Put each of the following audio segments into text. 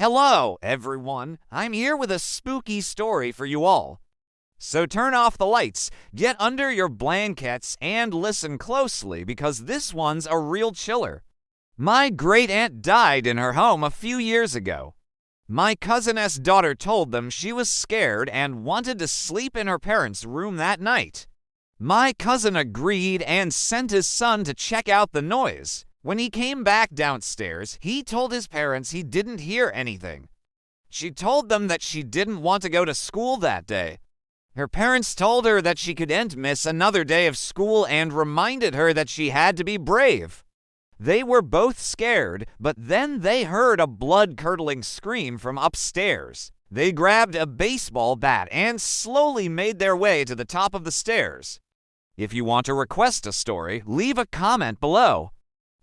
Hello, everyone. I'm here with a spooky story for you all. So turn off the lights, get under your blankets, and listen closely because this one's a real chiller. My great-aunt died in her home a few years ago. My cousin's daughter told them she was scared and wanted to sleep in her parents' room that night. My cousin agreed and sent his son to check out the noise. When he came back downstairs, he told his parents he didn't hear anything. She told them that she didn't want to go to school that day. Her parents told her that she couldn't miss another day of school and reminded her that she had to be brave. They were both scared, but then they heard a blood-curdling scream from upstairs. They grabbed a baseball bat and slowly made their way to the top of the stairs. If you want to request a story, leave a comment below.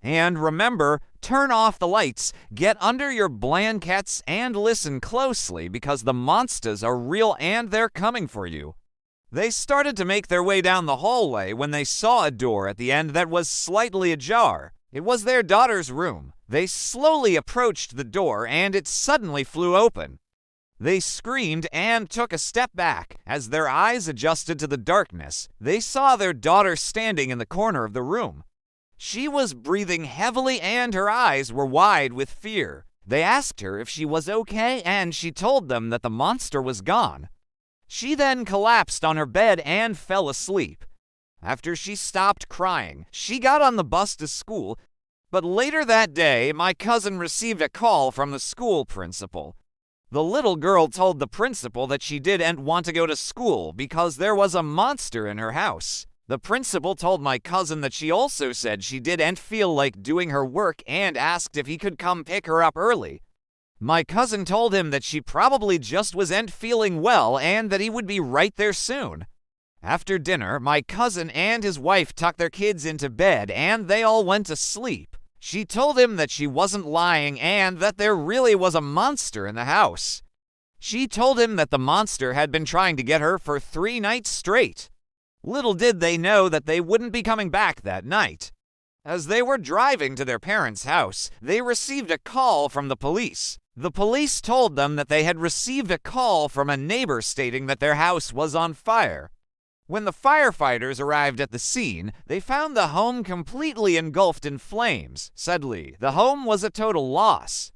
And remember, turn off the lights, get under your blankets, and listen closely because the monsters are real and they're coming for you. They started to make their way down the hallway when they saw a door at the end that was slightly ajar. It was their daughter's room. They slowly approached the door and it suddenly flew open. They screamed and took a step back. As their eyes adjusted to the darkness, they saw their daughter standing in the corner of the room. She was breathing heavily and her eyes were wide with fear. They asked her if she was okay and she told them that the monster was gone. She then collapsed on her bed and fell asleep. After she stopped crying, she got on the bus to school, but later that day, my cousin received a call from the school principal. The little girl told the principal that she didn't want to go to school because there was a monster in her house. The principal told my cousin that she also said she didn't feel like doing her work and asked if he could come pick her up early. My cousin told him that she probably just wasn't feeling well and that he would be right there soon. After dinner, my cousin and his wife tucked their kids into bed and they all went to sleep. She told him that she wasn't lying and that there really was a monster in the house. She told him that the monster had been trying to get her for 3 nights straight. Little did they know that they wouldn't be coming back that night. As they were driving to their parents' house, they received a call from the police. The police told them that they had received a call from a neighbor stating that their house was on fire. When the firefighters arrived at the scene, they found the home completely engulfed in flames. Sadly, the home was a total loss.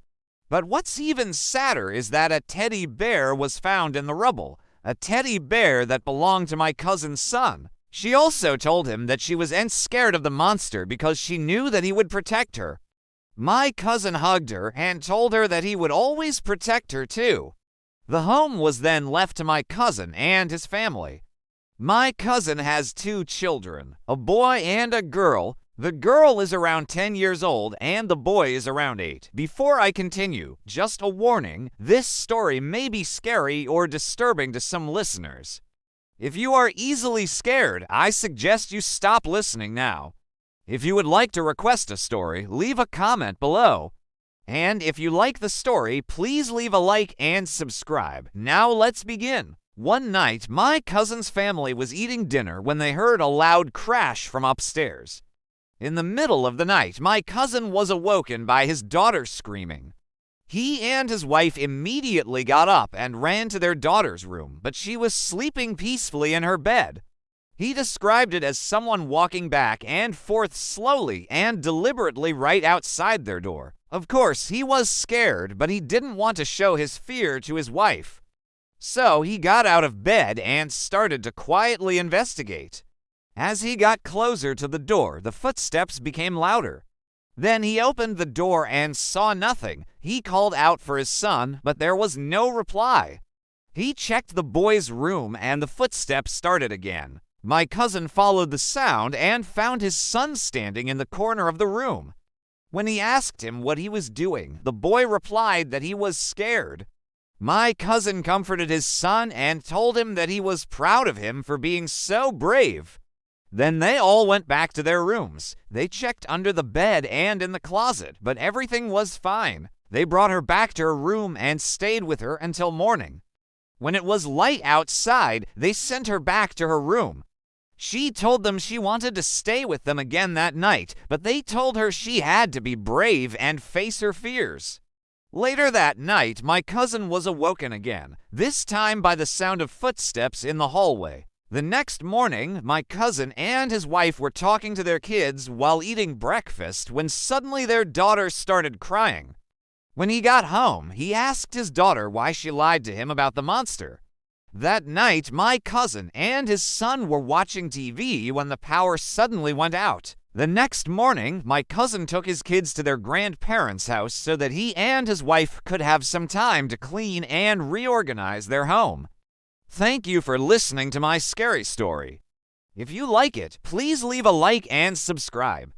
But what's even sadder is that a teddy bear was found in the rubble. A teddy bear that belonged to my cousin's son. She also told him that she wasn't scared of the monster because she knew that he would protect her. My cousin hugged her and told her that he would always protect her too. The home was then left to my cousin and his family. My cousin has 2 children, a boy and a girl. The girl is around 10 years old and the boy is around 8. Before I continue, just a warning, this story may be scary or disturbing to some listeners. If you are easily scared, I suggest you stop listening now. If you would like to request a story, leave a comment below. And if you like the story, please leave a like and subscribe. Now let's begin. One night, my cousin's family was eating dinner when they heard a loud crash from upstairs. In the middle of the night, my cousin was awoken by his daughter screaming. He and his wife immediately got up and ran to their daughter's room, but she was sleeping peacefully in her bed. He described it as someone walking back and forth slowly and deliberately right outside their door. Of course, he was scared, but he didn't want to show his fear to his wife. So he got out of bed and started to quietly investigate. As he got closer to the door, the footsteps became louder. Then he opened the door and saw nothing. He called out for his son, but there was no reply. He checked the boy's room and the footsteps started again. My cousin followed the sound and found his son standing in the corner of the room. When he asked him what he was doing, the boy replied that he was scared. My cousin comforted his son and told him that he was proud of him for being so brave. Then they all went back to their rooms. They checked under the bed and in the closet, but everything was fine. They brought her back to her room and stayed with her until morning. When it was light outside, they sent her back to her room. She told them she wanted to stay with them again that night, but they told her she had to be brave and face her fears. Later that night, my cousin was awoken again, this time by the sound of footsteps in the hallway. The next morning, my cousin and his wife were talking to their kids while eating breakfast when suddenly their daughter started crying. When he got home, he asked his daughter why she lied to him about the monster. That night, my cousin and his son were watching TV when the power suddenly went out. The next morning, my cousin took his kids to their grandparents' house so that he and his wife could have some time to clean and reorganize their home. Thank you for listening to my scary story. If you like it, please leave a like and subscribe.